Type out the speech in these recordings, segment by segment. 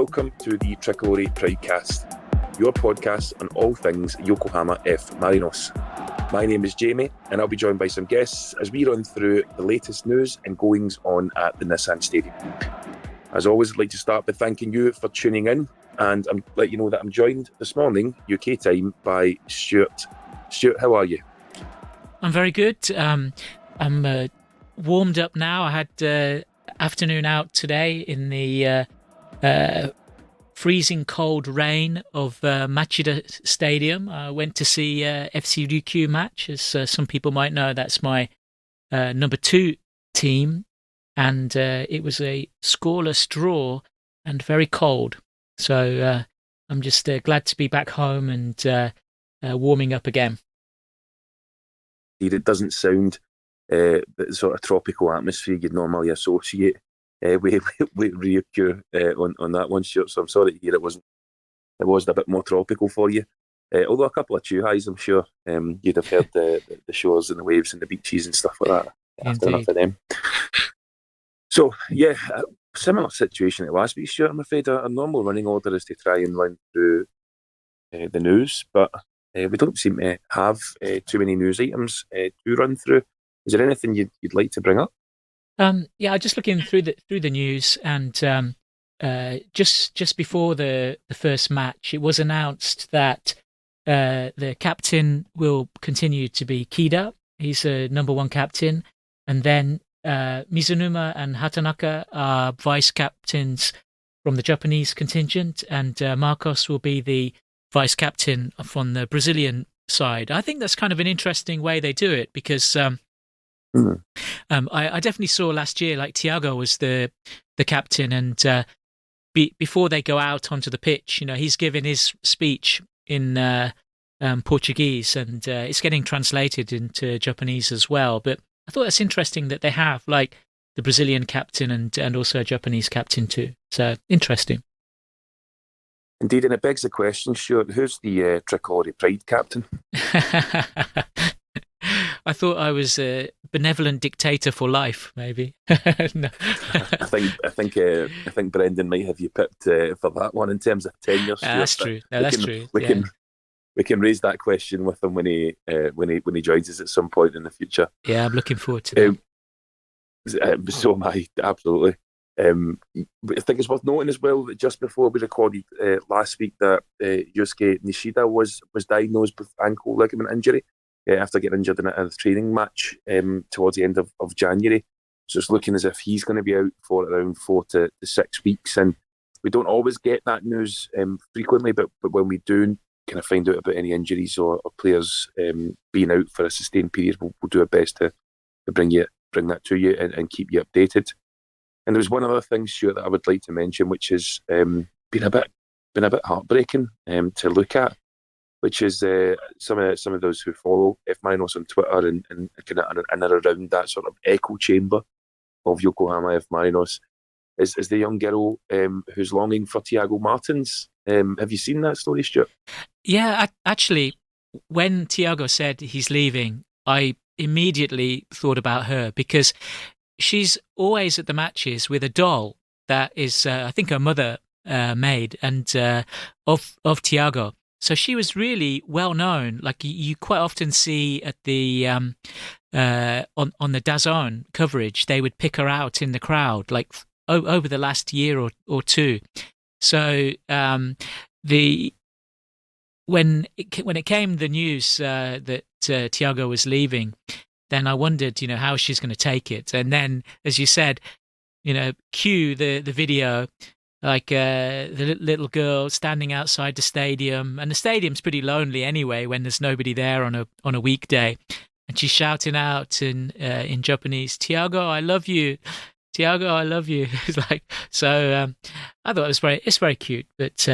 welcome to the Tricolore Pridecast, your podcast on all things Yokohama F. Marinos. My name is Jamie, and I'll be joined by some guests as we run through the latest news and goings on at the Nissan Stadium. As always, I'd like to start by thanking you for tuning in, and I'm let you know that I'm joined this morning, UK time, by Stuart. Stuart, how are you? I'm very good. I'm warmed up now. I had afternoon out today in the freezing cold rain of Machida Stadium. I went to see FC Ryukyu match. As some people might know, that's my number 2 team. And it was a scoreless draw and very cold. So I'm just glad to be back home and warming up again. It doesn't sound the sort of tropical atmosphere you'd normally associate with Ryukyu on that one, Stuart. So I'm sorry to hear it wasn't a bit more tropical for you. Although a couple of Chuhais, I'm sure you'd have heard the shores and the waves and the beaches and stuff like that after enough of them. So, yeah, a similar situation to last week, Stuart. I'm afraid our normal running order is to try and run through the news, but we don't seem to have too many news items to run through. Is there anything you'd like to bring up? Yeah, just looking through the news, and just before the first match, it was announced that the captain will continue to be Kida. He's a number 1 captain, and then Mizunuma and Hatanaka are vice captains from the Japanese contingent, and Marcos will be the vice captain from the Brazilian side. I think that's kind of an interesting way they do it, because I definitely saw last year, like, Thiago was the captain, and before they go out onto the pitch, he's giving his speech in Portuguese, and it's getting translated into Japanese as well. But I thought that's interesting that they have, like, the Brazilian captain and also a Japanese captain too. So interesting. Indeed, and it begs the question, Stuart, who's the Tricolore Pride captain? I thought I was a benevolent dictator for life, maybe. No. I think Brendan might have you picked for that one in terms of tenure. That's true. No, that's true. We can raise that question with him when he joins us at some point in the future. Yeah, I'm looking forward to that. So am I, absolutely. I think it's worth noting as well that just before we recorded last week that Yusuke Nishida was diagnosed with ankle ligament injury after getting injured in a training match towards the end of January. So it's looking as if he's going to be out for around 4 to 6 weeks. And we don't always get that news frequently, but when we do kind of find out about any injuries or players being out for a sustained period, we'll do our best to bring that to you and keep you updated. And there's one other thing, Stuart, that I would like to mention, which has been a bit heartbreaking to look at, which is some of those who follow F Marinos on Twitter and kind of in and around that sort of echo chamber of Yokohama F Marinos is the young girl who's longing for Thiago Martins. Have you seen that story, Stuart? Yeah, actually, when Thiago said he's leaving, I immediately thought about her, because she's always at the matches with a doll that is, I think her mother made, and of Thiago. So she was really well known. Like, you quite often see at the on the DAZN coverage, they would pick her out in the crowd, like over the last year or two. So when it came the news that Thiago was leaving, then I wondered, how she's going to take it. And then, as you said, cue the video, like the little girl standing outside the stadium, and the stadium's pretty lonely anyway when there's nobody there on a weekday, and she's shouting out in Japanese, "Thiago, I love you. Thiago, I love you." It's like, so I thought it's very cute, but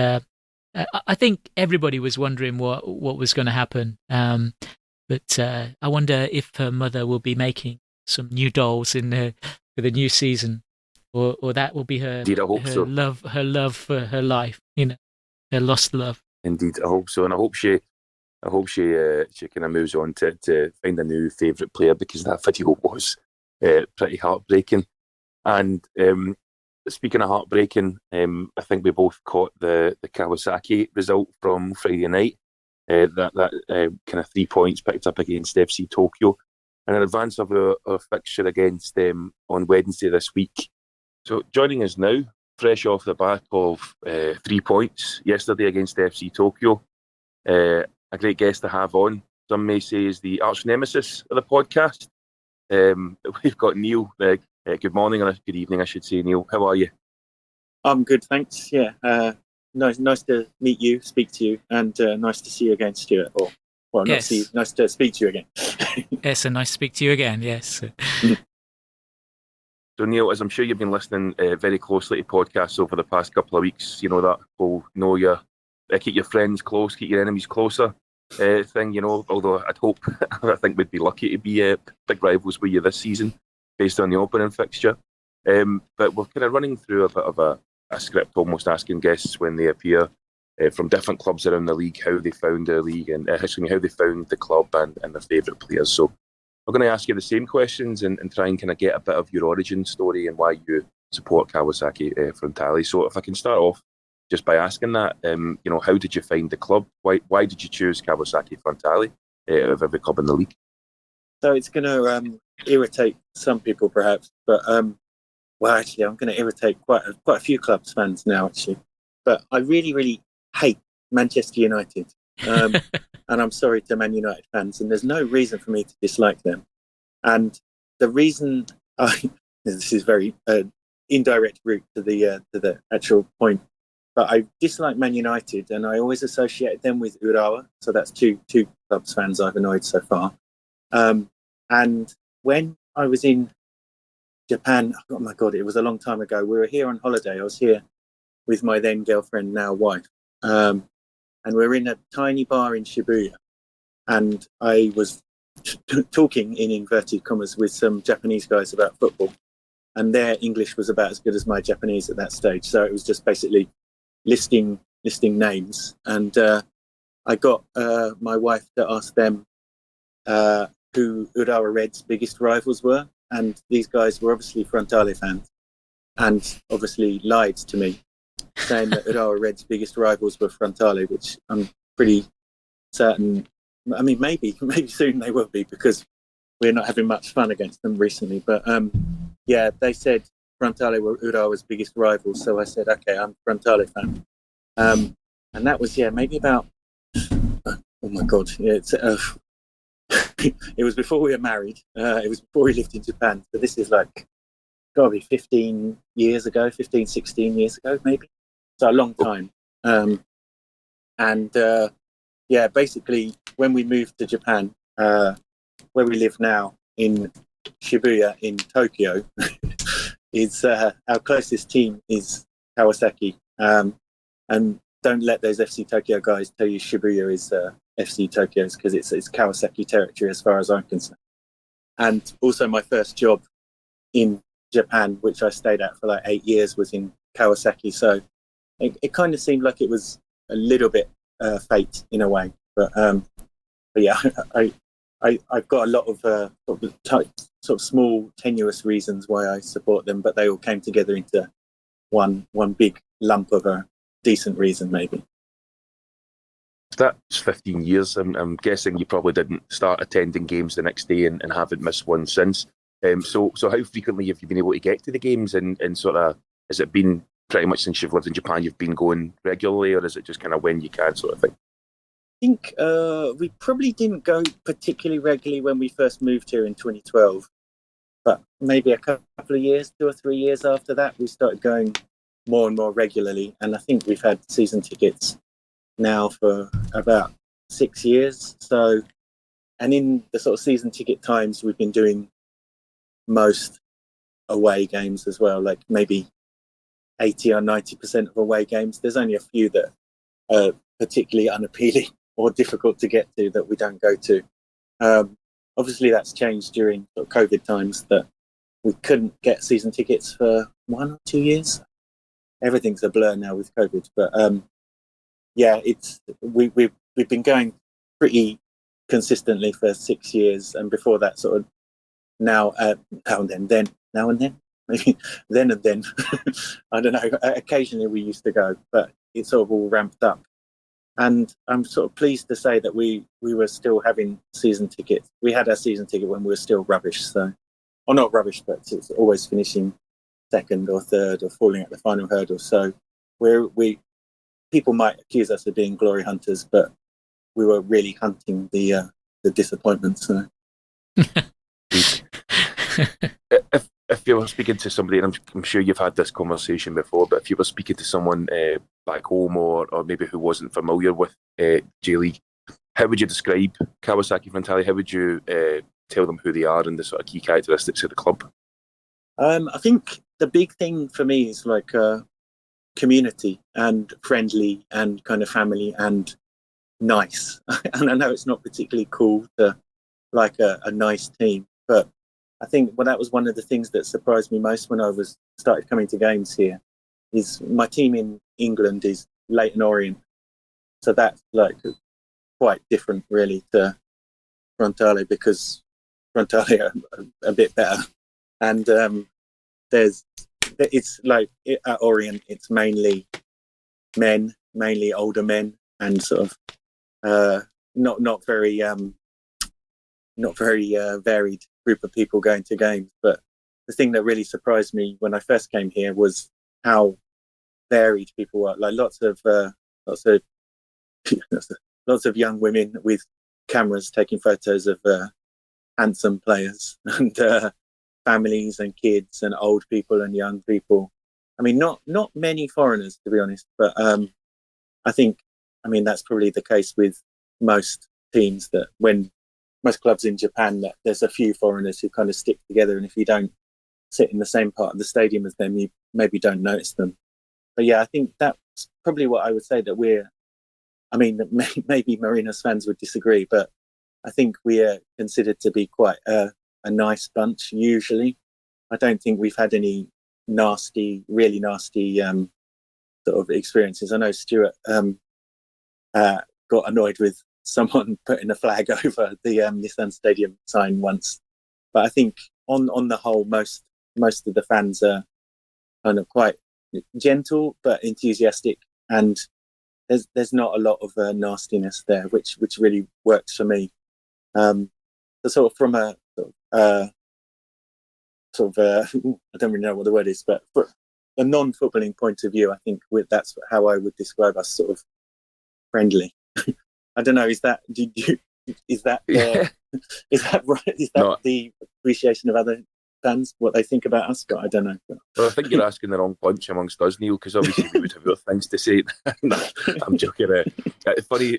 I think everybody was wondering what was going to happen. But I wonder if her mother will be making some new dolls for the new season, or that will be her love for her life, her lost love. Indeed, I hope so, and I hope she kind of moves on to find a new favourite player, because that video was pretty heartbreaking. And speaking of heartbreaking, I think we both caught the Kawasaki result from Friday night. That kind of 3 points picked up against FC Tokyo, and in advance of our fixture against them on Wednesday this week. So joining us now, fresh off the back of 3 points yesterday against FC Tokyo, a great guest to have on. Some may say is the arch nemesis of the podcast. We've got Neil. Good morning or good evening, I should say, Neil. How are you? I'm good, thanks. Yeah, nice to meet you, speak to you, and nice to see you again, Stuart. Or, well, yes. Not see you, nice to speak to you again. Yes, and nice to speak to you again, yes. So, Neil, as I'm sure you've been listening very closely to podcasts over the past couple of weeks, you know that whole keep your friends close, keep your enemies closer thing, you know, although I'd hope, I think we'd be lucky to be big rivals with you this season based on the opening fixture. But we're kind of running through a bit of a script, almost asking guests when they appear from different clubs around the league, how they found the league and how they found the club and their favourite players. So we're going to ask you the same questions and try and kind of get a bit of your origin story and why you support Kawasaki Frontale. So if I can start off just by asking that, you know, how did you find the club? Why did you choose Kawasaki Frontale of every club in the league? So it's going to irritate some people perhaps, but well, actually, I'm going to irritate quite a few clubs fans now, actually. But I really, really hate Manchester United. And I'm sorry to Man United fans, and there's no reason for me to dislike them. And the reason this is very indirect route to the actual point, but I dislike Man United, and I always associated them with Urawa. So that's two clubs fans I've annoyed so far. And when I was in Japan, oh my God, it was a long time ago. We were here on holiday. I was here with my then girlfriend, now wife. And we were in a tiny bar in Shibuya. And I was talking in inverted commas with some Japanese guys about football. And their English was about as good as my Japanese at that stage. So it was just basically listing names. And I got my wife to ask them who Urawa Red's biggest rivals were. And these guys were obviously Frontale fans and obviously lied to me, saying that Urawa Red's biggest rivals were Frontale, which I'm pretty certain, I mean, maybe soon they will be because we're not having much fun against them recently. But yeah, they said Frontale were Urawa's biggest rivals. So I said, okay, I'm a Frontale fan. And that was, maybe about, oh my God, it's... it was before we were married. It was before we lived in Japan. So this is like, got to be 16 years ago, maybe. So a long time. Basically, when we moved to Japan, where we live now in Shibuya in Tokyo, is our closest team is Kawasaki. And don't let those FC Tokyo guys tell you Shibuya is FC Tokyo's, because it's Kawasaki territory as far as I'm concerned. And also my first job in Japan, which I stayed at for like 8 years, was in Kawasaki. So it kind of seemed like it was a little bit fate in a way. But yeah, I've got a lot of sort of small, tenuous reasons why I support them, but they all came together into one big lump of a decent reason, maybe. That's 15 years. I'm guessing you probably didn't start attending games the next day and haven't missed one since. So how frequently have you been able to get to the games and sort of, has it been pretty much since you've lived in Japan, you've been going regularly, or is it just kind of when you can sort of thing? I think we probably didn't go particularly regularly when we first moved here in 2012, but maybe a couple of years, 2 or 3 years after that, we started going more and more regularly. And I think we've had season tickets now for about 6 years. So, and in the sort of season ticket times, we've been doing most away games as well, like maybe 80 or 90% of away games. There's only a few that are particularly unappealing or difficult to get to that we don't go to. Obviously, that's changed during sort of COVID times, that we couldn't get season tickets for 1 or 2 years. Everything's a blur now with COVID, but yeah, we've been going pretty consistently for 6 years, and before that, sort of now and then. maybe then and then. I don't know. Occasionally we used to go, but it sort of all ramped up. And I'm sort of pleased to say that we were still having season tickets. We had our season ticket when we were still rubbish. So, or not rubbish, but it's always finishing second or third or falling at the final hurdle. So people might accuse us of being glory hunters, but we were really hunting the disappointments. So. If you were speaking to somebody, and I'm sure you've had this conversation before, but if you were speaking to someone back home or maybe who wasn't familiar with J-League, how would you describe Kawasaki Frontale? How would you tell them who they are and the sort of key characteristics of the club? I think the big thing for me is like community and friendly and kind of family and nice. And I know it's not particularly cool to like a nice team, but I think that was one of the things that surprised me most when I started coming to games here. Is my team in England is Leyton Orient, so that's like quite different really to Frontale, because Frontale are a bit better, and it's like at Orient it's mainly older men, and sort of not very varied group of people going to games. But the thing that really surprised me when I first came here was how varied people were. Like lots of young women with cameras taking photos of handsome players, and families and kids and old people and young people. I mean, not many foreigners, to be honest, but I think that's probably the case with most teams, that when most clubs in Japan, that there's a few foreigners who kind of stick together, and if you don't sit in the same part of the stadium as them, you maybe don't notice them. But yeah, I think that's probably what I would say, that maybe Marinos fans would disagree, but I think we are considered to be quite a nice bunch usually. I don't think we've had any really nasty sort of experiences. I know Stuart got annoyed with someone putting a flag over the Nissan Stadium sign once, but I think on the whole, most of the fans are kind of quite gentle but enthusiastic, and there's not a lot of nastiness there, which really works for me. So sort of from a I don't really know what the word is, but for a non-footballing point of view, I think that's how I would describe us, sort of friendly. I don't know. Is that right? Is that the appreciation of other fans, what they think about us? But I don't know. Well, I think you're asking the wrong bunch amongst us, Neil, because obviously we would have other things to say. I'm joking. Funny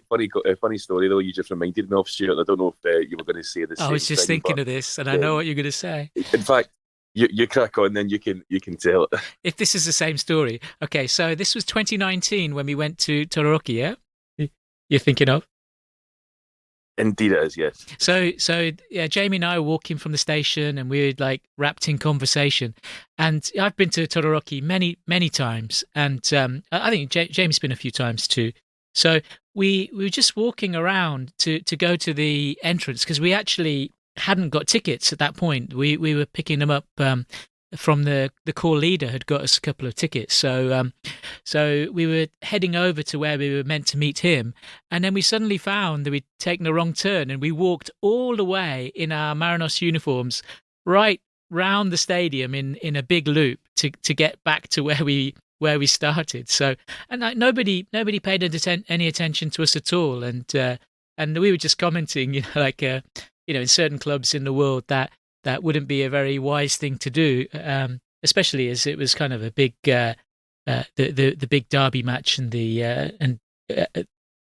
story though. You just reminded me of, Stuart. I don't know if you were going to say this. I was just thinking of this, and I know what you're going to say. In fact, you crack on, then you can tell it. If this is the same story, okay. So this was 2019 when we went to Todoroki, yeah. You're thinking of? Indeed it is, yes. So yeah, Jamie and I were walking from the station, and we were like wrapped in conversation. And I've been to Todoroki many times, and I think Jamie's been a few times too. So we were just walking around to go to the entrance, because we actually hadn't got tickets at that point. We were picking them up from the core leader had got us a couple of tickets. So we were heading over to where we were meant to meet him, and then we suddenly found that we'd taken the wrong turn, and we walked all the way in our Marinos uniforms right round the stadium in a big loop to get back to where we started. So, and nobody paid any attention to us at all, and we were just commenting, in certain clubs in the world that wouldn't be a very wise thing to do, especially as it was kind of a big the big derby match and the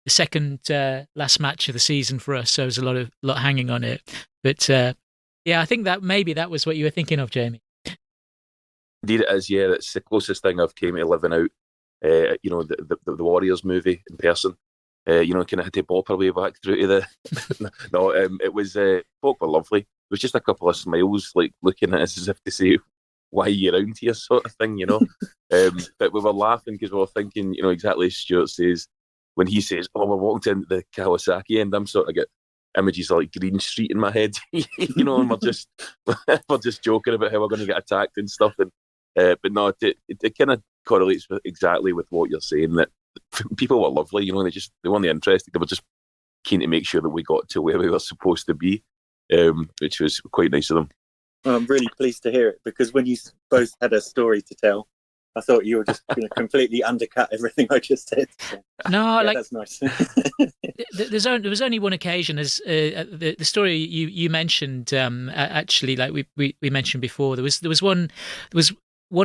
second last match of the season for us. So there's a lot hanging on it. But yeah, I think that maybe that was what you were thinking of, Jamie. Indeed it is, yeah. It's the closest thing I've came to living out, the Warriors movie in person. Kind of had to bop our way back through to the... No, it was... folk were lovely. It was just a couple of smiles, like, looking at us as if to say, why are you around here, sort of thing, But we were laughing because we were thinking, exactly as Stuart says, when he says, oh, we're walking into the Kawasaki end, I'm sort of images of like Green Street in my head, you know, and we're just joking about how we're going to get attacked and stuff. And but no, it kind of correlates exactly with what you're saying, that people were lovely, you know, they weren't interested. They were just keen to make sure that we got to where we were supposed to be, which was quite nice of them. Well, I'm really pleased to hear it, because when you both had a story to tell, I thought you were just going to completely undercut everything I just said. So, no, yeah, like that's nice. there was only one occasion, as the story you mentioned. Actually, like we mentioned before, there was one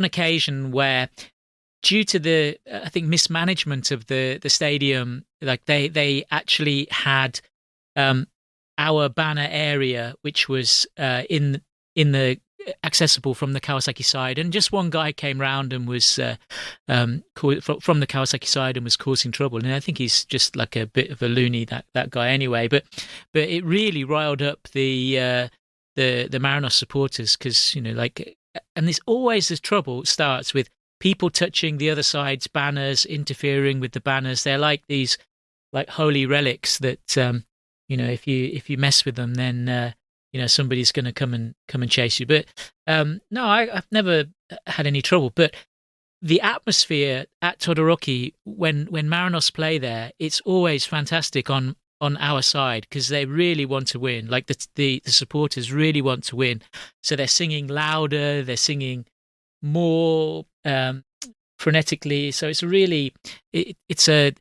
occasion where, due to the I think mismanagement of the stadium, like they actually had our banner area, which was in the accessible from the Kawasaki side, and just one guy came round and was from the Kawasaki side and was causing trouble. And I think he's just like a bit of a loony, that guy anyway. But it really riled up the Marinos supporters, because, you know, like, and there's always this trouble starts with people touching the other side's banners, interfering with the banners. They're like these like holy relics that you know, if you mess with them, then you know, somebody's going to come and chase you. But no, I've never had any trouble. But the atmosphere at Todoroki when Marinos play there, it's always fantastic on our side, because they really want to win. Like the supporters really want to win, so they're singing louder, they're singing more frenetically. So it's really it's a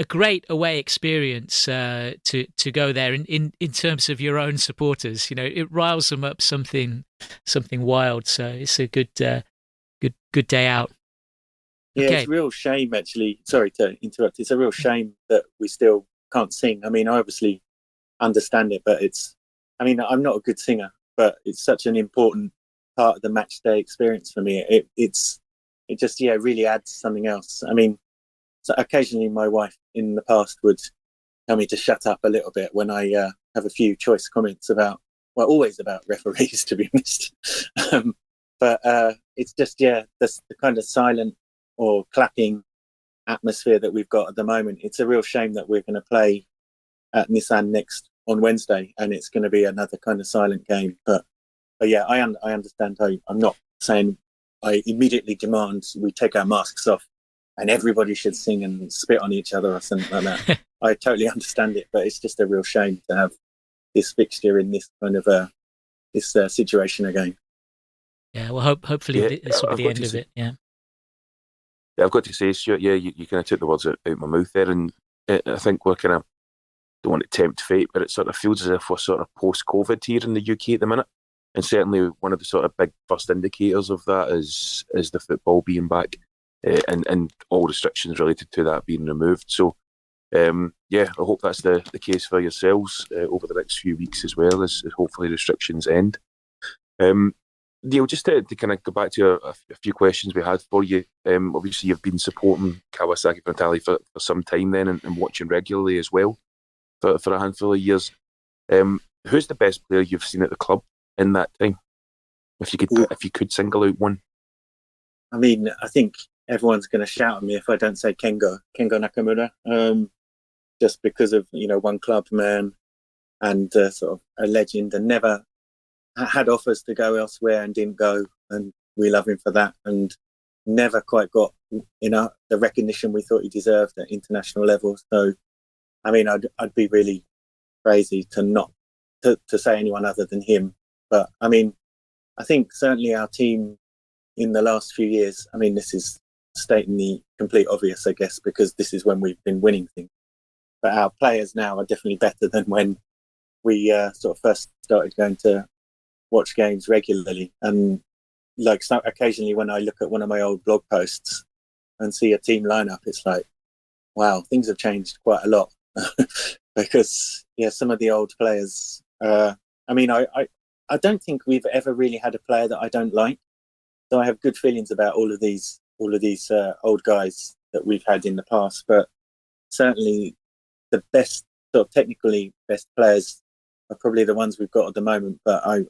great away experience to go there in terms of your own supporters. You know, it riles them up something wild. So it's a good day out. Yeah, Okay. It's a real shame, actually. Sorry to interrupt. It's a real shame that we still can't sing. I mean, I obviously understand it, but I'm not a good singer, but it's such an important part of the match day experience for me. It just really adds something else. I mean, so occasionally my wife in the past would tell me to shut up a little bit when I have a few choice comments always about referees, to be honest. But it's just, the kind of silent or clapping atmosphere that we've got at the moment. It's a real shame that we're going to play at Nissan next on Wednesday, and it's going to be another kind of silent game. But yeah, I understand. I'm not saying I immediately demand we take our masks off and everybody should sing and spit on each other or something like that. I totally understand it, but it's just a real shame to have this fixture in this kind of this situation again. Yeah, well, hopefully this will be the end of it. Yeah. Yeah, I've got to say, Stuart, you kind of took the words out of my mouth there, and I think we're kind of, don't want to tempt fate, but it sort of feels as if we're sort of post-COVID here in the UK at the minute. And certainly one of the sort of big first indicators of that is the football being back, and all restrictions related to that being removed. So, I hope that's the case for yourselves over the next few weeks as well, as hopefully restrictions end. Neil, just to kind of go back to a few questions we had for you. Obviously, you've been supporting Kawasaki Frontale for some time then, and watching regularly as well for a handful of years. Who's the best player you've seen at the club in that time? If you could single out one. I mean, I think everyone's going to shout at me if I don't say Kengo Nakamura, just because of, one club man and sort of a legend, and never had offers to go elsewhere and didn't go, and we love him for that, and never quite got the recognition we thought he deserved at international level. So, I mean, I'd be really crazy to not to say anyone other than him. But I mean, I think certainly our team in the last few years, I mean, this is stating the complete obvious, I guess, because this is when we've been winning things. But our players now are definitely better than when we sort of first started going to watch games regularly. And occasionally when I look at one of my old blog posts and see a team lineup, it's like, wow, things have changed quite a lot. Because some of the old players, I don't think we've ever really had a player that I don't like. So I have good feelings about all of these old guys that we've had in the past. But certainly the best, sort of technically best players are probably the ones we've got at the moment. But I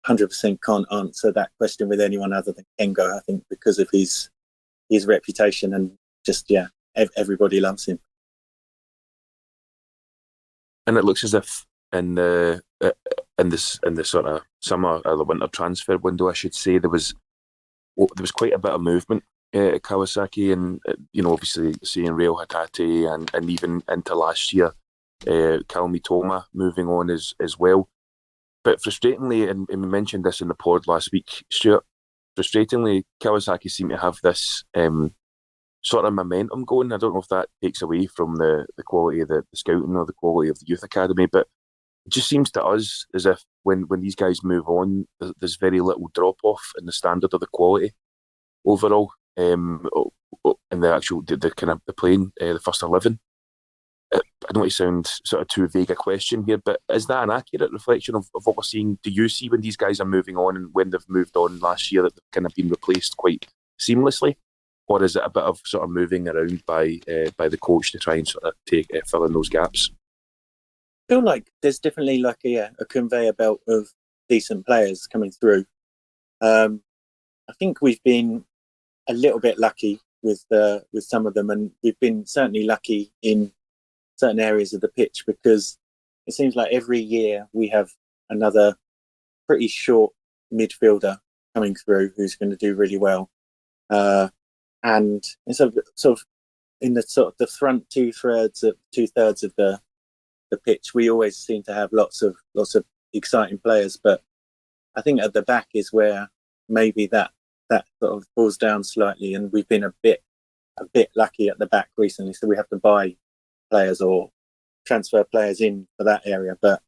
100% can't answer that question with anyone other than Kengo, I think, because of his reputation, and just, everybody loves him. and it looks as if in the in the sort of summer or the winter transfer window, I should say, there was quite a bit of movement at Kawasaki, and obviously seeing Real Hatate and even into last year, Kalmi Toma moving on as well. But frustratingly, and we mentioned this in the pod last week, Stuart, frustratingly, Kawasaki seem to have this sort of momentum going. I don't know if that takes away from the quality of the scouting or the quality of the youth academy, but it just seems to us as if when these guys move on, there's very little drop-off in the standard of the quality overall, in the actual, the kind of the playing, the first 11. I don't want to sound sort of too vague a question here, but is that an accurate reflection of what we're seeing? Do you see when these guys are moving on and when they've moved on last year that they've kind of been replaced quite seamlessly? Or is it a bit of sort of moving around by the coach to try and sort of fill in those gaps? I feel like there's definitely like a conveyor belt of decent players coming through. I think we've been a little bit lucky with some of them, and we've been certainly lucky in certain areas of the pitch, because it seems like every year we have another pretty short midfielder coming through who's going to do really well. And sort of in the front two thirds of the pitch, we always seem to have lots of exciting players. But I think at the back is where maybe that sort of falls down slightly, and we've been a bit lucky at the back recently, so we have to buy players or transfer players in for that area. But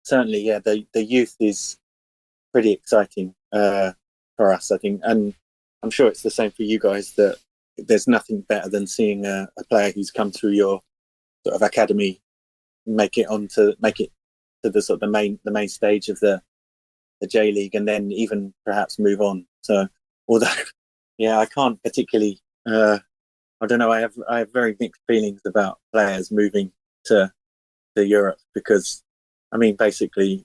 certainly, yeah, the youth is pretty exciting for us, I think, and I'm sure it's the same for you guys, that there's nothing better than seeing a player who's come through your sort of academy make it to the sort of the main stage of the J League, and then even perhaps move on. So, although, yeah, I can't particularly. I don't know. I have very mixed feelings about players moving to Europe, because, I mean, basically,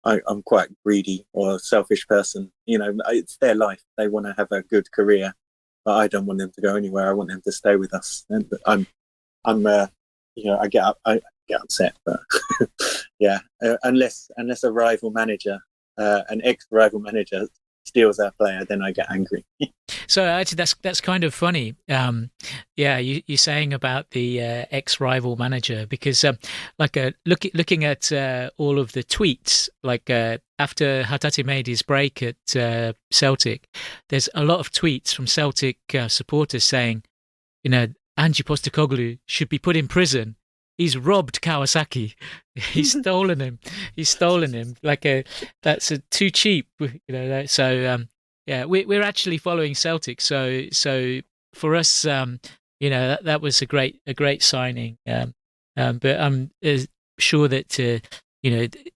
I'm quite greedy or a selfish person. It's their life. They want to have a good career, but I don't want them to go anywhere. I want them to stay with us. And I get upset, but yeah, unless a rival manager, an ex-rival manager, steals our player, then I get angry. So actually, that's kind of funny. Yeah, you're saying about the ex-rival manager, because looking at all of the tweets, after Hatate made his break at Celtic, there's a lot of tweets from Celtic supporters saying, Ange Postecoglou should be put in prison. He's robbed Kawasaki. He's stolen him. That's too cheap. So yeah, we're actually following Celtic. So for us, that was a great signing. But I'm sure that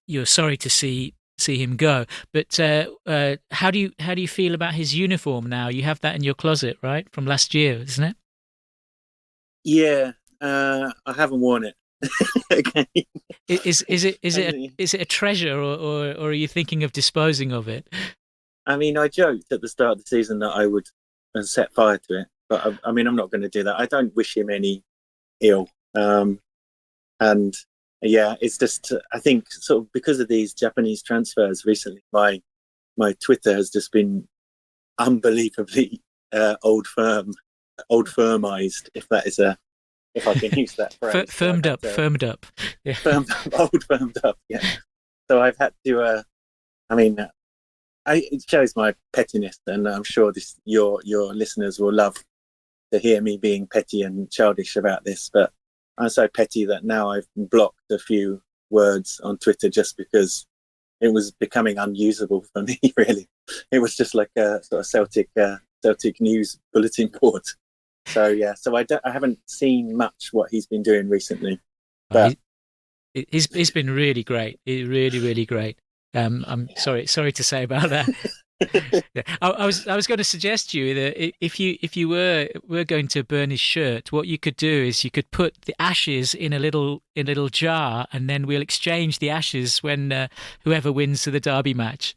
you're sorry to see him go. But how do you feel about his uniform now? You have that in your closet, right, from last year, isn't it? Yeah. I haven't worn it. Okay. Is it a treasure, or are you thinking of disposing of it? I mean, I joked at the start of the season that I would set fire to it, but I'm not going to do that. I don't wish him any ill. And yeah, it's just, I think, sort of because of these Japanese transfers recently, my Twitter has just been unbelievably old firmized, if I can use that phrase. Firmed up. Yeah. Firmed up, yeah. So I've had to, it shows my pettiness, and I'm sure your listeners will love to hear me being petty and childish about this, but I'm so petty that now I've blocked a few words on Twitter just because it was becoming unusable for me, really. It was just like a sort of Celtic news bulletin board. So yeah, I haven't seen much what he's been doing recently. But he's been really great. Really, really great. I'm sorry to say about that. Yeah. I was going to suggest to you that if you were going to burn his shirt, what you could do is you could put the ashes in a little jar, and then we'll exchange the ashes when whoever wins the derby match.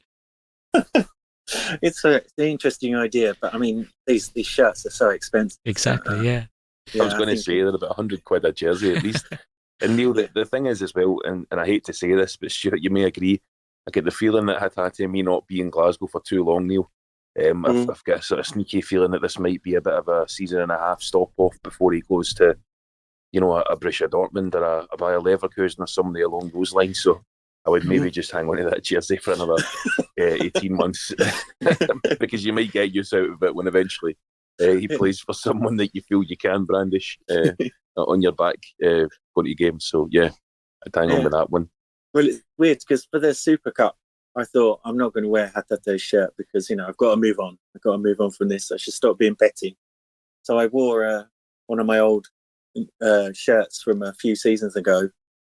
It's an interesting idea, but I mean, these shirts are so expensive. Exactly, yeah. I was going to say they're about £100 a jersey at least. And Neil, the thing is as well, and I hate to say this, but Stuart, you may agree, I get the feeling that Hatate may not be in Glasgow for too long, Neil. I've got a sort of sneaky feeling that this might be a bit of a season and a half stop-off before he goes to, a Borussia Dortmund or a Bayer Leverkusen or somebody along those lines. So I would maybe just hang on to that jersey for another 18 months because you might get use out of it when eventually he plays for someone that you feel you can brandish on your back going to games. So yeah, I'd hang on with that one. Well, it's weird because for the Super Cup, I thought I'm not going to wear Hatate's shirt because, I've got to move on. I've got to move on from this. I should stop being petty. So I wore one of my old shirts from a few seasons ago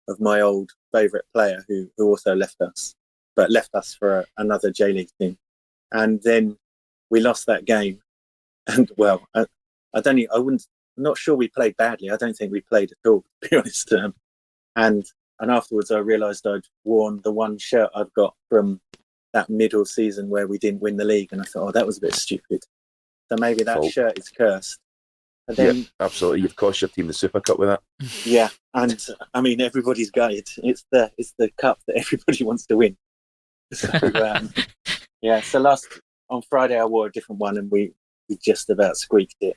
of my old favourite player who also left us for another J-League team. And then we lost that game. And, well, I'm not sure we played badly. I don't think we played at all, to be honest. And afterwards, I realised I'd worn the one shirt I've got from that middle season where we didn't win the league. And I thought, that was a bit stupid. So maybe that shirt is cursed. And then, yeah, absolutely. You've cost your team the Super Cup with that. Yeah. And, everybody's gutted. It's the cup that everybody wants to win. So, So on Friday, I wore a different one and we just about squeaked it.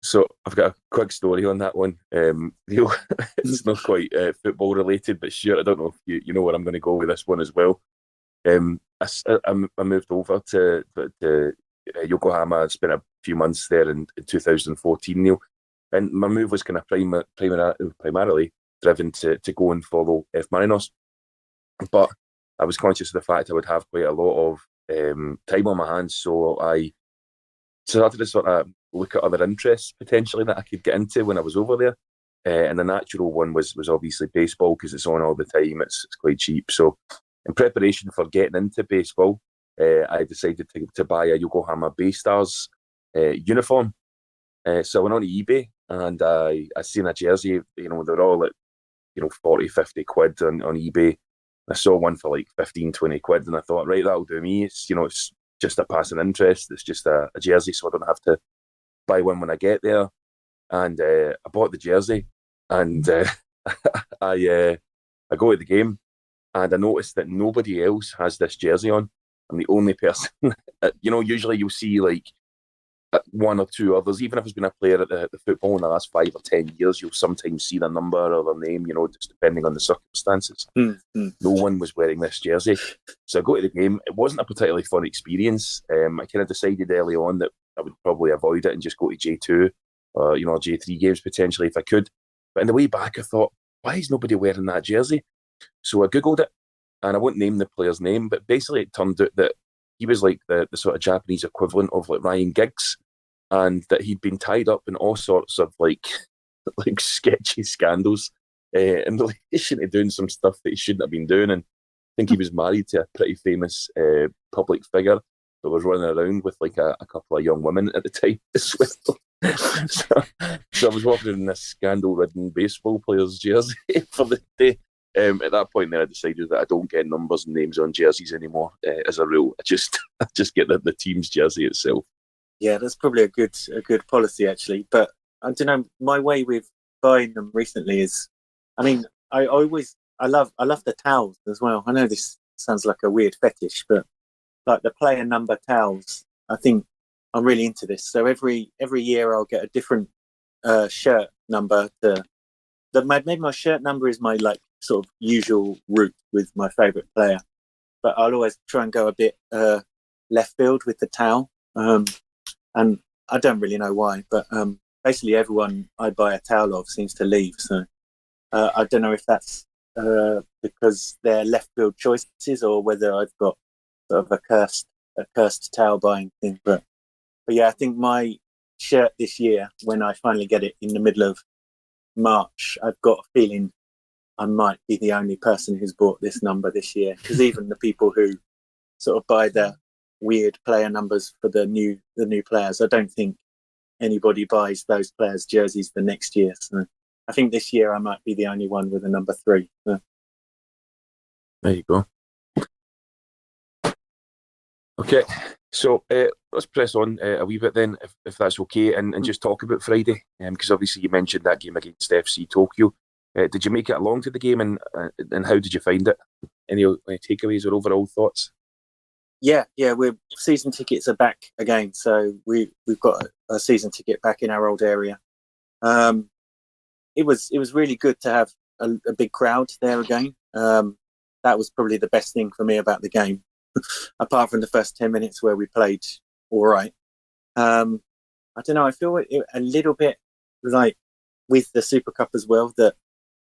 So I've got a quick story on that one. It's not quite football related, but sure, I don't know if you know where I'm going to go with this one as well. I moved over to Yokohama. I spent a few months there in 2014, Neil. And my move was kind of primarily driven to go and follow F Marinos. But I was conscious of the fact I would have quite a lot of time on my hands, so I started to sort of look at other interests potentially that I could get into when I was over there. And the natural one was obviously baseball because it's on all the time. It's quite cheap. So in preparation for getting into baseball, I decided to buy a Yokohama Baystars uniform. So I went on eBay and I seen a jersey. They're all at 40, 50 quid on eBay. I saw one for like 15, 20 quid, and I thought, right, that'll do me. It's just a passing interest. It's just a jersey, so I don't have to buy one when I get there. And I bought the jersey, and I go to the game, and I noticed that nobody else has this jersey on. I'm the only person. Usually you'll see like one or two others, even if it's been a player at the football in the last 5 or 10 years, you'll sometimes see their number or their name, just depending on the circumstances. Mm-hmm. No one was wearing this jersey. So I go to the game. It wasn't a particularly fun experience. I kind of decided early on that I would probably avoid it and just go to J2 or, J3 games potentially if I could. But on the way back, I thought, why is nobody wearing that jersey? So I Googled it, and I won't name the player's name, but basically it turned out that he was like the sort of Japanese equivalent of like Ryan Giggs, and that he'd been tied up in all sorts of like sketchy scandals in relation to doing some stuff that he shouldn't have been doing. And I think he was married to a pretty famous public figure that was running around with like a couple of young women at the time as well. So I was walking in this scandal-ridden baseball player's jersey for the day. At that point, then I decided that I don't get numbers and names on jerseys anymore. As a rule, I just get the team's jersey itself. Yeah, that's probably a good policy actually. But I don't know. My way with buying them recently is, I love the towels as well. I know this sounds like a weird fetish, but like the player number towels, I think I'm really into this. So every year I'll get a different shirt number. Maybe my shirt number is my like sort of usual route with my favourite player, but I'll always try and go a bit left field with the towel. And I don't really know why, but basically everyone I buy a towel of seems to leave. So I don't know if that's because they're left field choices or whether I've got sort of a cursed towel buying thing. But yeah, I think my shirt this year, when I finally get it in the middle of March, I've got a feeling I might be the only person who's bought this number this year, because even the people who sort of buy the weird player numbers for the new players, I don't think anybody buys those players' jerseys the next year. So I think this year I might be the only one with a number 3. So. There you go. Okay, So let's press on a wee bit then, if that's okay, and just talk about Friday, because obviously you mentioned that game against FC Tokyo. Did you make it along to the game, and how did you find it? Any takeaways or overall thoughts? Yeah, we're season tickets are back again, so we've got a season ticket back in our old area. It was really good to have a big crowd there again. That was probably the best thing for me about the game, apart from the first 10 minutes where we played all right. I don't know. I feel a little bit like with the Super Cup as well, that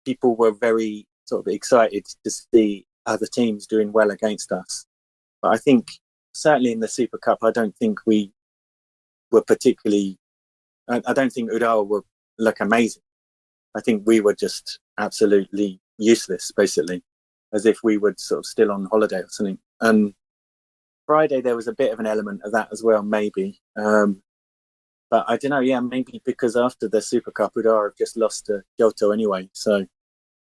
people were very sort of excited to see other teams doing well against us. But I think certainly in the Super Cup, I don't think we were particularly. I don't think Urawa were like amazing. I think we were just absolutely useless, basically, as if we were sort of still on holiday or something. And Friday there was a bit of an element of that as well, maybe. But I don't know. Yeah, maybe because after the Super Cup, Urawa have just lost to Kyoto anyway. So, and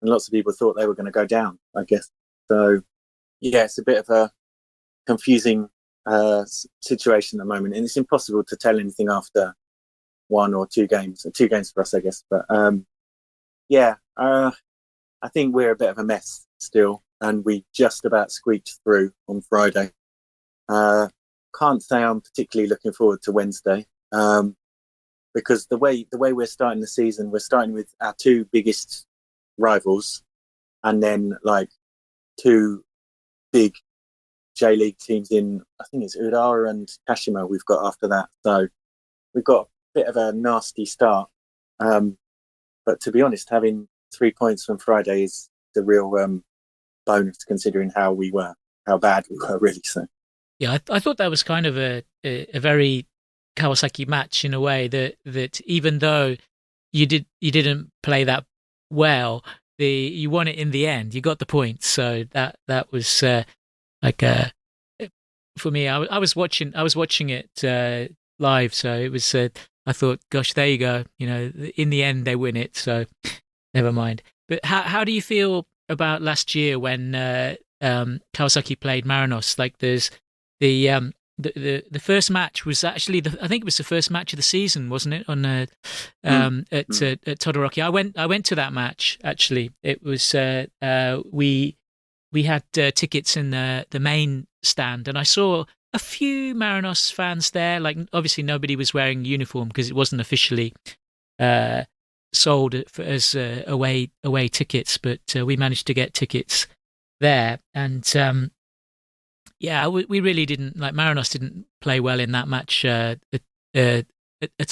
lots of people thought they were going to go down, I guess. So, yeah, it's a bit of a confusing situation at the moment, and it's impossible to tell anything after one or two games for us, I guess. But I think we're a bit of a mess still, and we just about squeaked through on Friday. Can't say I'm particularly looking forward to Wednesday, because the way we're starting the season, we're starting with our two biggest rivals, and then like two big J-League teams in, I think it's Urawa and Kashima we've got after that. So we've got a bit of a nasty start. But to be honest, having 3 points from Friday is the real bonus, considering how bad we were, really. So yeah, I thought that was kind of a very Kawasaki match in a way, that even though you didn't play that well, you won it in the end. You got the points, so that was like for me. I was watching it live, so it was. I thought, gosh, there you go. In the end, they win it, so never mind. But how do you feel about last year when Kawasaki played Marinos? Like, there's the first match was actually I think it was the first match of the season, wasn't it? On at Todoroki. I went to that match actually. It was we had tickets in the main stand, and I saw a few Marinos fans there. Like, obviously nobody was wearing uniform because it wasn't officially sold as away tickets, but we managed to get tickets there. And we really didn't, like, Marinos didn't play well in that match at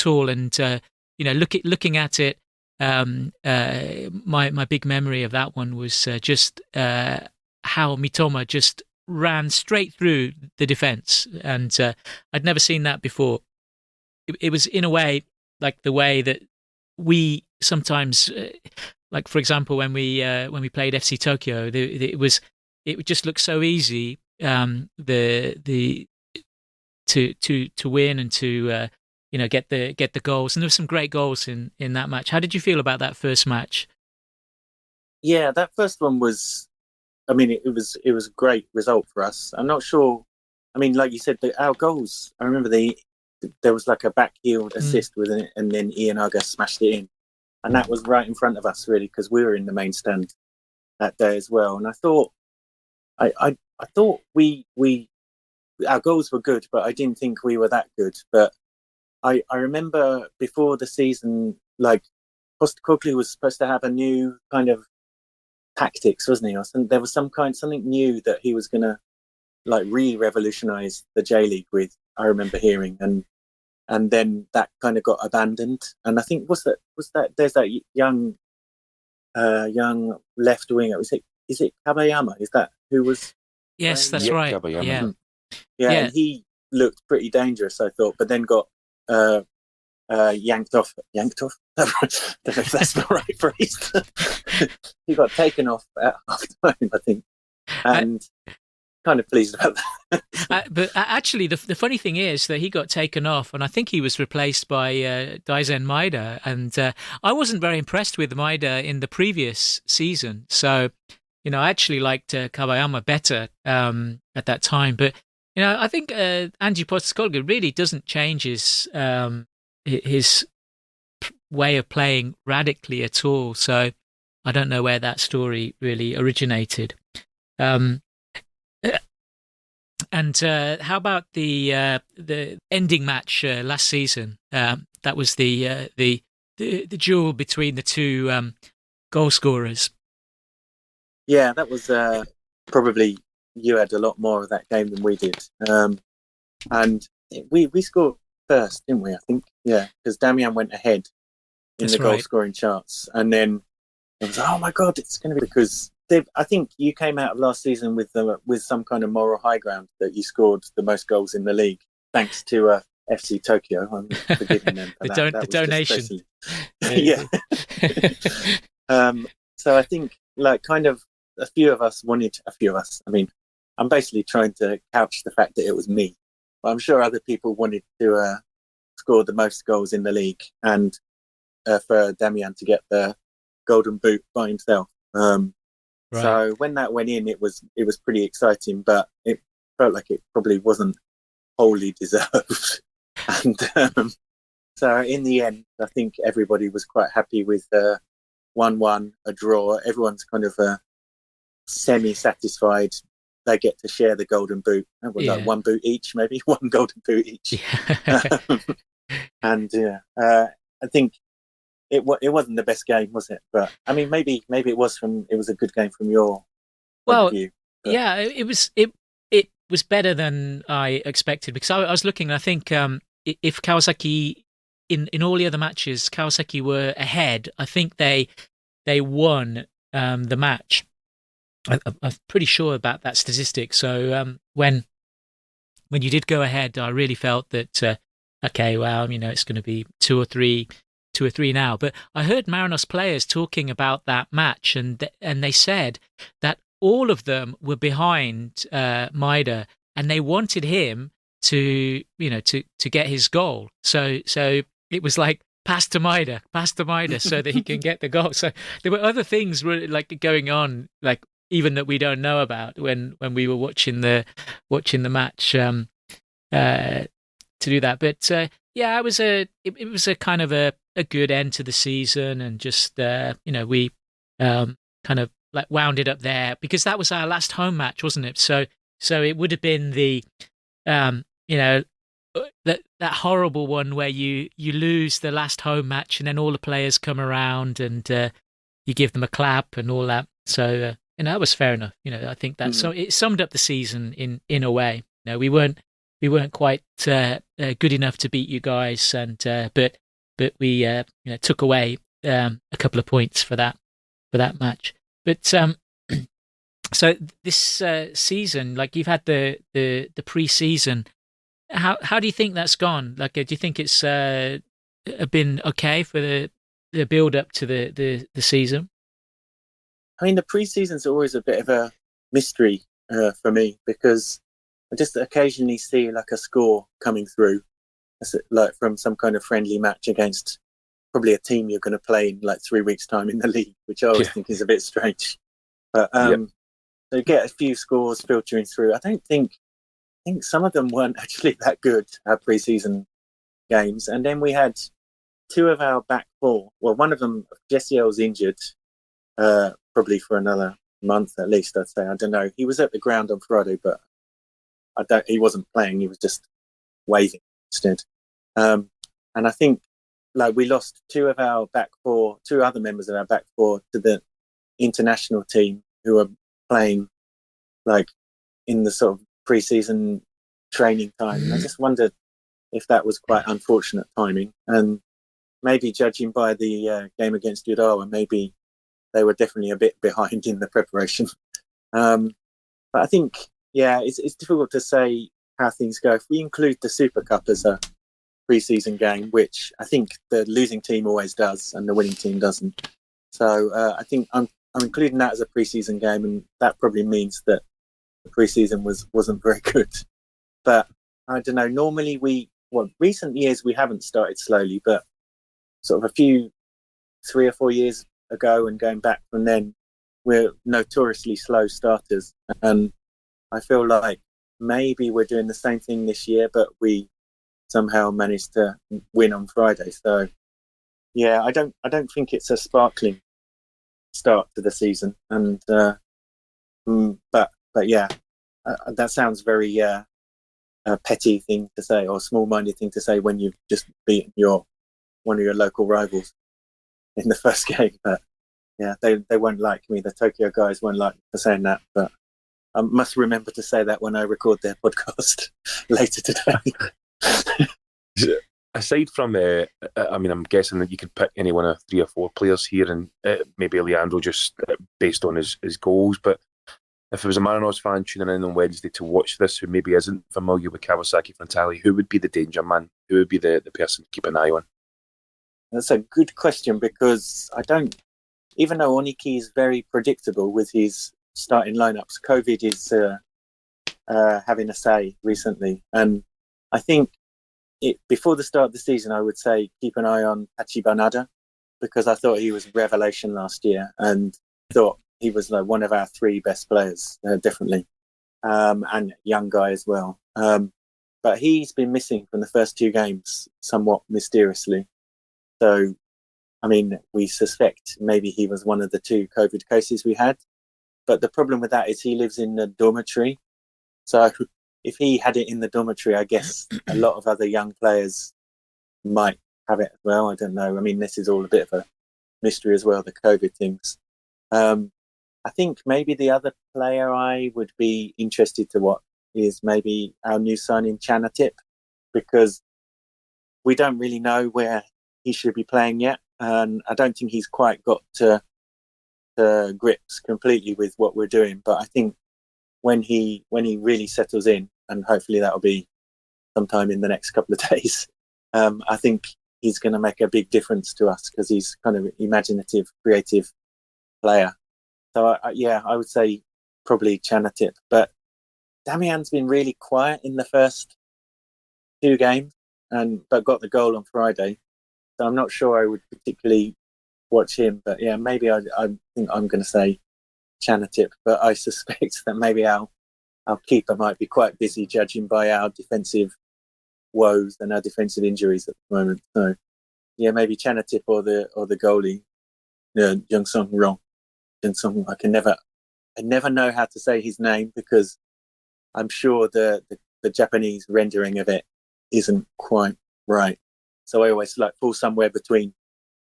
all. And looking at it, my big memory of that one was just how Mitoma just ran straight through the defense, and I'd never seen that before. It was in a way like the way that we sometimes, like for example, when we played FC Tokyo, it just looked so easy, to win and to get the goals, and there were some great goals in that match. How did you feel about that first match? Yeah, that first one was. I mean, it was a great result for us. I'm not sure. I mean, like you said, our goals. I remember there was like a back-heeled assist with it, and then Ian Aga smashed it in, and that was right in front of us, really, because we were in the main stand that day as well. And I thought, I thought we our goals were good, but I didn't think we were that good. But I remember before the season, like Postecoglou was supposed to have a new kind of tactics, wasn't he? Or there was something new that he was going to like revolutionize the J-League with. I remember hearing, and then that kind of got abandoned. And I think was that there's that young left winger. Is it Kabayama? Is that who was? Yes, that's right. Kabayama. Yeah, and he looked pretty dangerous, I thought, but then got yanked off. Yanked off? I don't know if that's the right phrase. He got taken off at half time, I think, and kind of pleased about that. But actually, the funny thing is that he got taken off, and I think he was replaced by Daizen Maeda, and I wasn't very impressed with Maeda in the previous season. So, I actually liked Kabayama better at that time. But I think Ange Postecoglou really doesn't change his way of playing radically at all. So I don't know where that story really originated. Um, and how about the ending match last season? That was the duel between the two goal scorers. Yeah, that was probably, you had a lot more of that game than we did. And we scored first, didn't we? I think, yeah, because Damian went ahead in the goal scoring charts, and then it was, oh my god, it's going to be, because I think you came out of last season with some kind of moral high ground that you scored the most goals in the league, thanks to FC Tokyo. I'm forgiving them for that. The donation. Yeah. So I think, like, kind of a few of us. I mean, I'm basically trying to couch the fact that it was me, but I'm sure other people wanted to score the most goals in the league, and for Damian to get the golden boot by himself. So when that went in, it was pretty exciting, but it felt like it probably wasn't wholly deserved. And so in the end, I think everybody was quite happy with 1-1, a draw. Everyone's kind of semi-satisfied. They get to share the golden boot. Like one boot each, maybe one golden boot each. Yeah. And I think it wasn't the best game, was it? But I mean, maybe it was a good game from your point of view. But... yeah, it was better than I expected, because I was looking. I think if Kawasaki in all the other matches, Kawasaki were ahead, I think they won the match. I'm pretty sure about that statistic. So when you did go ahead, I really felt that okay, well, it's going to be 2 or 3 now. But I heard Marinos players talking about that match, and they said that all of them were behind Maeda, and they wanted him to get his goal. So it was like pass to Maeda, so that he can get the goal. So there were other things really like going on, like even that we don't know about when we were watching the match to do that. But yeah, it was a kind of a good end to the season, and just we kind of like wound it up there, because that was our last home match, wasn't it? So it would have been the that horrible one where you lose the last home match, and then all the players come around and you give them a clap and all that. So that was fair enough. I think that so it summed up the season in a way. We weren't quite good enough to beat you guys, and but we took away a couple of points for that match. But so this season, like, you've had the pre-season. How do you think that's gone? Like, do you think it's been okay for the build up to the season? I mean, the pre-season's always a bit of a mystery for me, because I just occasionally see like a score coming through, like from some kind of friendly match against probably a team you're going to play in like 3 weeks' time in the league, which I always think is a bit strange. But so you get a few scores filtering through. I think some of them weren't actually that good, our pre-season games. And then we had 2 of our back 4. Well, one of them, Jessiel's injured, probably for another month at least, I'd say. I don't know. He was at the ground on Friday, but he wasn't playing. He was just waving instead. And I think, like, we lost 2 of our back 4, 2 other members of our back 4 to the international team, who are playing like in the sort of pre-season training time. And I just wondered if that was quite unfortunate timing, and maybe judging by the game against Urawa, maybe they were definitely a bit behind in the preparation. But I think, it's difficult to say how things go. If we include the Super Cup as a pre-season game, which I think the losing team always does and the winning team doesn't. So I think I'm including that as a pre-season game, and that probably means that the pre-season wasn't very good. But I don't know, normally recent years we haven't started slowly, but sort of a few 3 or 4 years ago and going back from then, we're notoriously slow starters. And I feel like maybe we're doing the same thing this year, but we somehow managed to win on Friday. So yeah, I don't think it's a sparkling start to the season, and but yeah, that sounds very a petty thing to say, or small-minded thing to say when you've just beaten one of your local rivals in the first game. But yeah, they won't like me. The Tokyo guys won't like me for saying that, but I must remember to say that when I record their podcast later today. Aside from, I'm guessing that you could pick any one of 3 or 4 players here, and maybe Leandro just based on his goals. But if there was a Marinos fan tuning in on Wednesday to watch this who maybe isn't familiar with Kawasaki Frontale, who would be the danger man? Who would be the person to keep an eye on? That's a good question, because even though Oniki is very predictable with his starting lineups, COVID is having a say recently. And I think before the start of the season, I would say keep an eye on Tachibanada, because I thought he was a revelation last year and thought he was one of our 3 best players, definitely, and young guy as well. But he's been missing from the first 2 games somewhat mysteriously. So, I mean, we suspect maybe he was one of the 2 COVID cases we had. But the problem with that is he lives in a dormitory. So if he had it in the dormitory, I guess a lot of other young players might have it as well. I don't know. I mean, this is all a bit of a mystery as well, the COVID things. I think maybe the other player I would be interested to watch is maybe our new signing, Chanatip, because we don't really know where he should be playing yet. And I don't think he's quite got to grips completely with what we're doing. But I think when he really settles in, and hopefully that'll be sometime in the next couple of days, I think he's going to make a big difference to us, because he's kind of an imaginative, creative player. So I would say probably Chanatip. But Damian's been really quiet in the first 2 games, but got the goal on Friday. So I'm not sure I would particularly watch him. But yeah, maybe I think I'm going to say Chanatip. But I suspect that maybe our keeper might be quite busy, judging by our defensive woes and our defensive injuries at the moment. So yeah, maybe Chanatip or the goalie, Jung Sung Rong. I never know how to say his name, because I'm sure the Japanese rendering of it isn't quite right. So I always fall somewhere between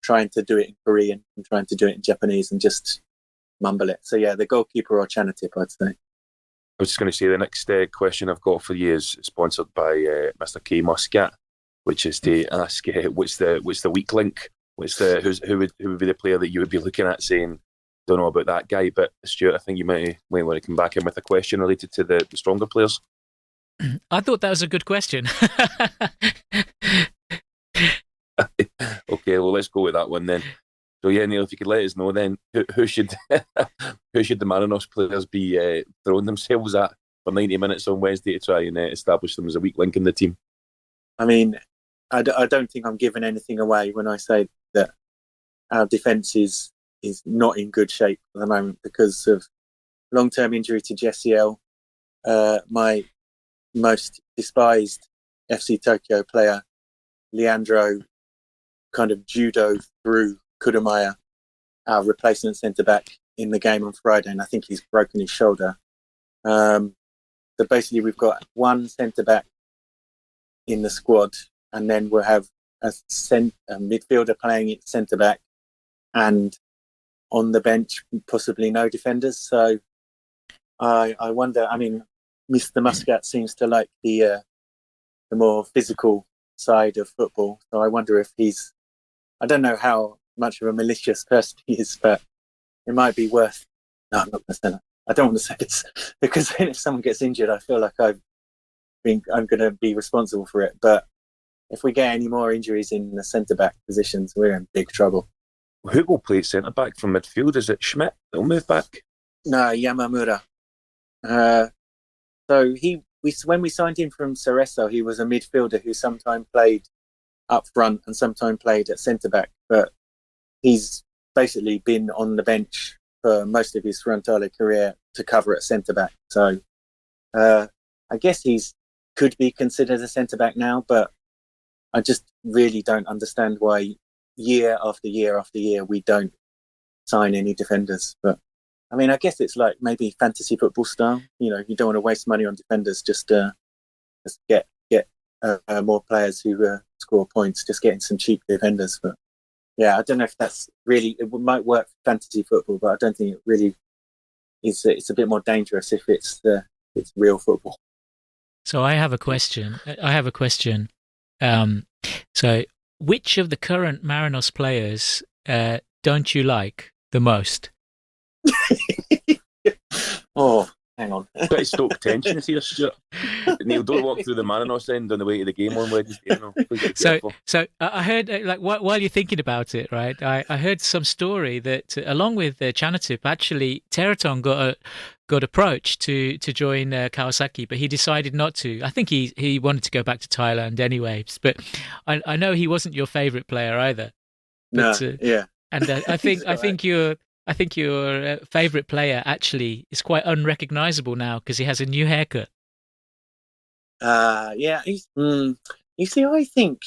trying to do it in Korean and trying to do it in Japanese and just mumble it. So yeah, the goalkeeper or Chanatip, I'd say. I was just going to say the next question I've got for you is sponsored by Mr. K Muscat, which is to ask what's the weak link? Who would be the player that you would be looking at saying, don't know about that guy? But Stuart, I think you might want to come back in with a question related to the stronger players. I thought that was a good question. Okay, well, let's go with that one then. So yeah, Neil, if you could let us know then, who should the Marinos players be throwing themselves at for 90 minutes on Wednesday to try and establish them as a weak link in the team? I mean, I don't think I'm giving anything away when I say that our defence is not in good shape at the moment because of long-term injury to Jesse L. My most despised FC Tokyo player, Leandro, kind of judo through Kudamaya, our replacement centre-back, in the game on Friday, and I think he's broken his shoulder. So basically we've got one centre-back in the squad, and then we'll have a midfielder playing at centre-back, and on the bench, possibly no defenders. So I wonder, I mean, Mr. Muscat seems to like the more physical side of football. So I wonder if I don't know how much of a malicious person he is, but it might be worth. No, I'm not going to say that. I don't want to say this because then if someone gets injured, I feel like I'm going to be responsible for it. But if we get any more injuries in the centre-back positions, we're in big trouble. Who will play centre-back from midfield? Is it Schmidt that'll move back? No, Yamamura. So when we signed him from Cerezo, he was a midfielder who sometimes played up front and sometimes played at centre-back. But he's basically been on the bench for most of his Frontale career to cover at centre-back. So I guess he's could be considered a centre back now, but I just really don't understand why year after year after year we don't sign any defenders. But I mean, I guess it's like maybe fantasy football style. You know, you don't want to waste money on defenders. Just get more players who score points. Just getting some cheap defenders. But yeah, I don't know if that's really. It might work for fantasy football, but I don't think it really is. It's a bit more dangerous if it's real football. So I have a question. So which of the current Marinos players don't you like the most? Oh, hang on. Try to stoke tensions here, Stuart. Neil, don't walk through the Marinos end on the way to the game on Wednesday. So I heard, like, while you're thinking about it, right? I heard some story that along with Chanatip, actually Tereton got approached to join Kawasaki, but he decided not to. I think he wanted to go back to Thailand anyway. But I know he wasn't your favourite player either. But, no, yeah. And I think your favourite player actually is quite unrecognisable now because he has a new haircut. Yeah. You see, I think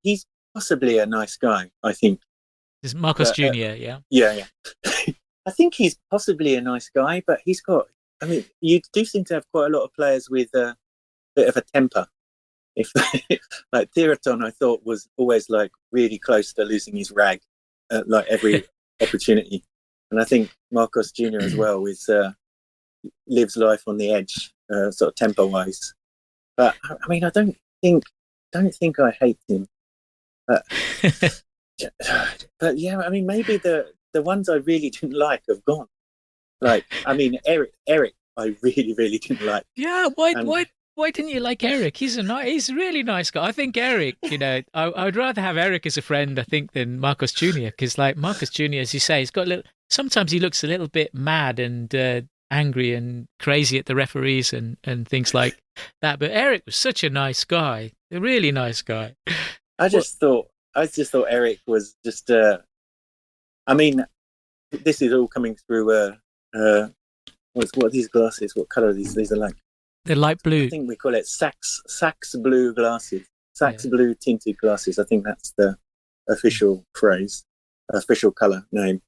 he's possibly a nice guy. I think. This is Marcos Jr. Yeah. Yeah. I think he's possibly a nice guy, but he's got. I mean, you do seem to have quite a lot of players with a bit of a temper. If like Tereton, I thought was always like really close to losing his rag at like every opportunity, and I think Marcos Jr. as well lives life on the edge, sort of temper wise. But I mean, I don't think I hate him. But yeah, I mean, maybe the ones I really didn't like have gone. Like, I mean, Eric, I really, really didn't like. Yeah, why didn't you like Eric? He's a really nice guy. I think Eric, you know, I would rather have Eric as a friend, I think, than Marcos Jr. Because, like, Marcos Jr., as you say, he's got sometimes he looks a little bit mad and angry and crazy at the referees and things like that. But Eric was such a nice guy, a really nice guy. I just thought Eric was just. I mean, this is all coming through. What are these glasses? What colour are these? These are like. They're light blue. I think we call it Sax blue glasses. Sax blue tinted glasses. I think that's the official phrase, official colour name.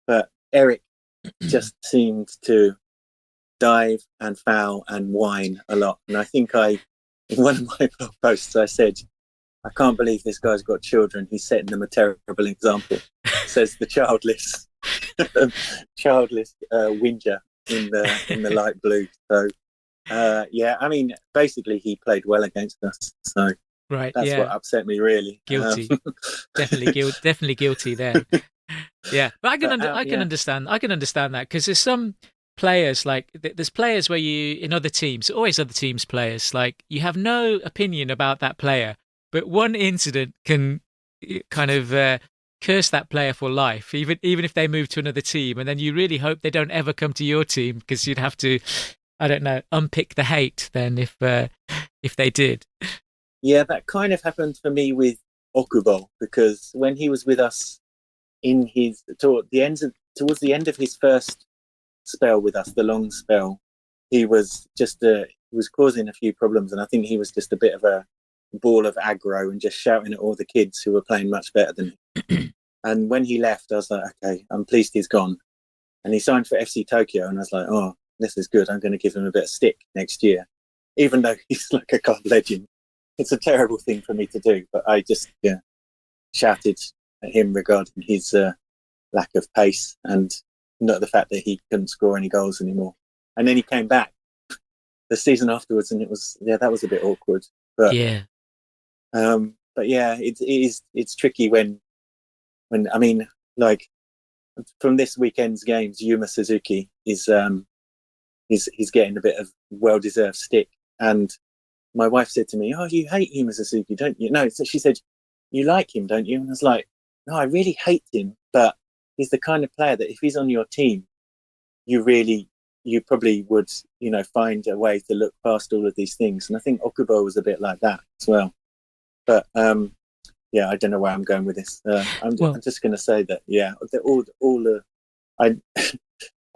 But Eric just seemed to dive and foul and whine a lot. And I think in one of my blog posts, I said, I can't believe this guy's got children. He's setting them a terrible example, says the childless whinger in the light blue. So, yeah, I mean, basically he played well against us. So right, that's what upset me, really. Guilty. Definitely guilty there. Yeah, but I can understand that because there's some players, like there's players where in other teams, always other teams players, like you have no opinion about that player, but one incident can kind of curse that player for life, even if they move to another team, and then you really hope they don't ever come to your team because you'd have to, I don't know, unpick the hate then if they did. Yeah, that kind of happened for me with Okubo, because when he was with us towards the end of his first spell with us, the long spell, he was causing a few problems, and I think he was just a bit of a ball of aggro and just shouting at all the kids who were playing much better than him. And when he left, I was like, okay, I'm pleased he's gone. And he signed for FC Tokyo, and I was like, oh, this is good. I'm going to give him a bit of stick next year, even though he's like a club legend. It's a terrible thing for me to do, but I just shouted at him regarding his lack of pace and not the fact that he couldn't score any goals anymore. And then he came back the season afterwards, and that was a bit awkward. But yeah, it's tricky when I mean, like, from this weekend's games, Yuma Suzuki is getting a bit of well-deserved stick. And my wife said to me, "Oh, you hate Yuma Suzuki, don't you?" No, so she said, "You like him, don't you?" And I was like, "No, I really hate him, but he's the kind of player that if he's on your team, you probably would, find a way to look past all of these things." And I think Okubo was a bit like that as well. But I don't know where I'm going with this. I'm just going to say that,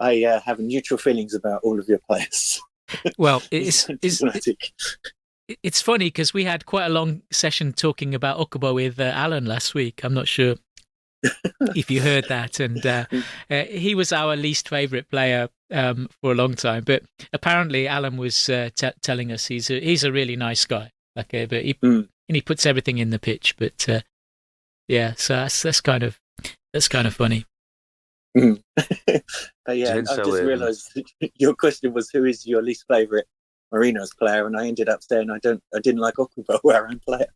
I have neutral feelings about all of your players. Well, Dramatic. it's funny because we had quite a long session talking about Okubo with Alan last week. I'm not sure if you heard that, and he was our least favourite player for a long time. But apparently, Alan was telling us he's a really nice guy. Okay, but he puts everything in the pitch. But yeah, so that's kind of funny. But yeah, I just realised your question was who is your least favourite Marinos player, and I ended up saying I didn't like Okubo, our own player.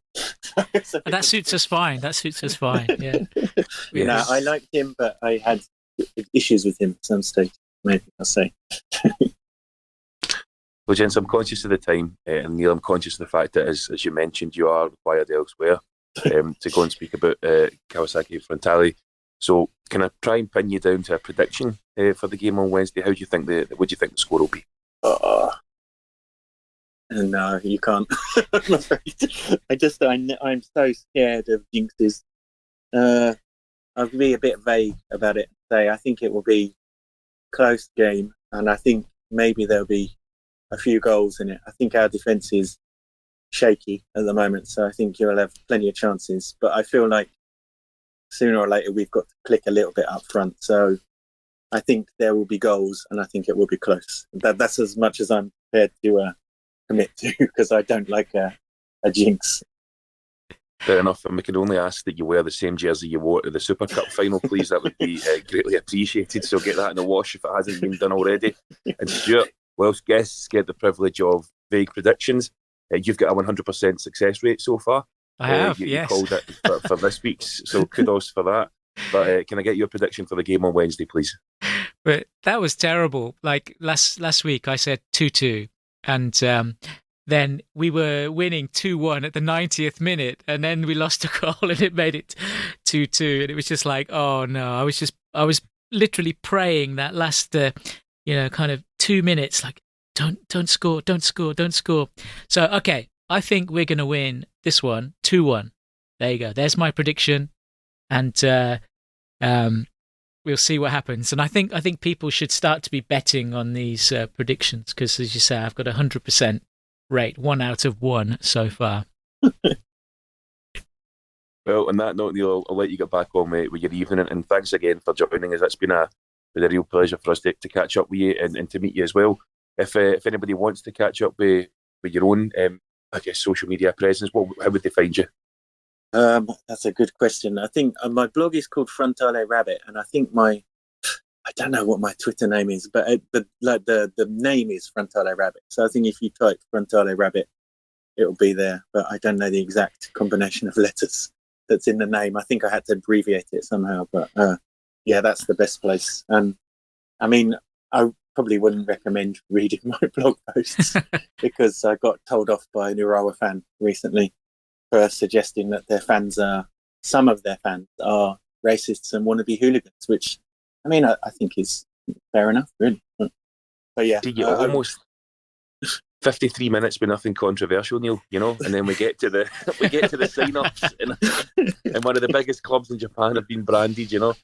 That suits us fine. Yeah. No, I liked him, but I had issues with him at some stage. Maybe I'll say. Well, gents, I'm conscious of the time, and Neil, I'm conscious of the fact that, as you mentioned, you are required elsewhere to go and speak about Kawasaki Frontale. So, can I try and pin you down to a prediction for the game on Wednesday? What do you think the score will be? No, you can't. I'm afraid. I'm so scared of jinxes. I'll be a bit vague about it. Say I think it will be a close game, and I think maybe there'll be a few goals in it. I think our defence is shaky at the moment, so I think you'll have plenty of chances. But I feel like sooner or later we've got to click a little bit up front. So I think there will be goals, and I think it will be close. That's as much as I'm prepared to commit to, because I don't like a jinx. Fair enough, and we can only ask that you wear the same jersey you wore to the Super Cup final, please. That would be greatly appreciated. So get that in the wash if it hasn't been done already. And Stuart, whilst guests get the privilege of vague predictions, you've got a 100% success rate so far. I have, you yes. called it for this week's, so kudos for that. But can I get your prediction for the game on Wednesday, please? But that was terrible. Like last week, I said 2-2, and then we were winning 2-1 at the 90th minute, and then we lost a goal, and it made it 2-2, and it was just like, oh no! I was literally praying that last, kind of 2 minutes, like don't score. So okay, I think we're going to win this one 2-1. There you go. There's my prediction, and we'll see what happens. And I think people should start to be betting on these predictions, because, as you say, I've got 100% rate, 1 out of 1 so far. Well, on that note, Neil, I'll let you get back on with your evening, and thanks again for joining us. It's been a real pleasure for us to catch up with you and to meet you as well. If anybody wants to catch up with your own, I guess, social media presence, how would they find you? That's a good question. I think my blog is called Frontale Rabbit, and I think I don't know what my Twitter name is, but the name is Frontale Rabbit. So I think if you type Frontale Rabbit, it'll be there. But I don't know the exact combination of letters that's in the name. I think I had to abbreviate it somehow. But yeah, that's the best place. And I mean, I probably wouldn't recommend reading my blog posts because I got told off by an Urawa fan recently for suggesting that some of their fans are racists and want to be hooligans, which, I mean, I think is fair enough, really. But yeah, almost 53 minutes with nothing controversial, Neil. And then we get to the sign-offs, and one of the biggest clubs in Japan have been branded. So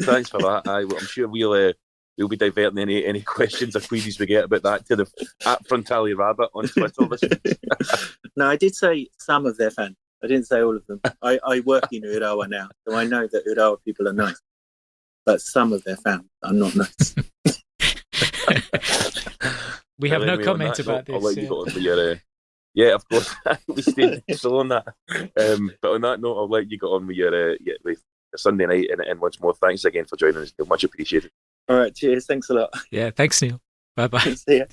thanks for that. I'm sure we'll be diverting any questions or queries we get about that to at Frontale Rabbit on Twitter this week. No, I did say some of their fans. I didn't say all of them. I work in Urawa now, so I know that Urawa people are nice. But some of their fans are not nice. We have no comment about this. I'll let you go on for your... yeah, of course. We stayed still on that. But on that note, I'll let you go on with your Sunday night. And once more, thanks again for joining us, Neil. Much appreciated. All right, cheers. Thanks a lot. Yeah, thanks, Neil. Bye-bye. See ya.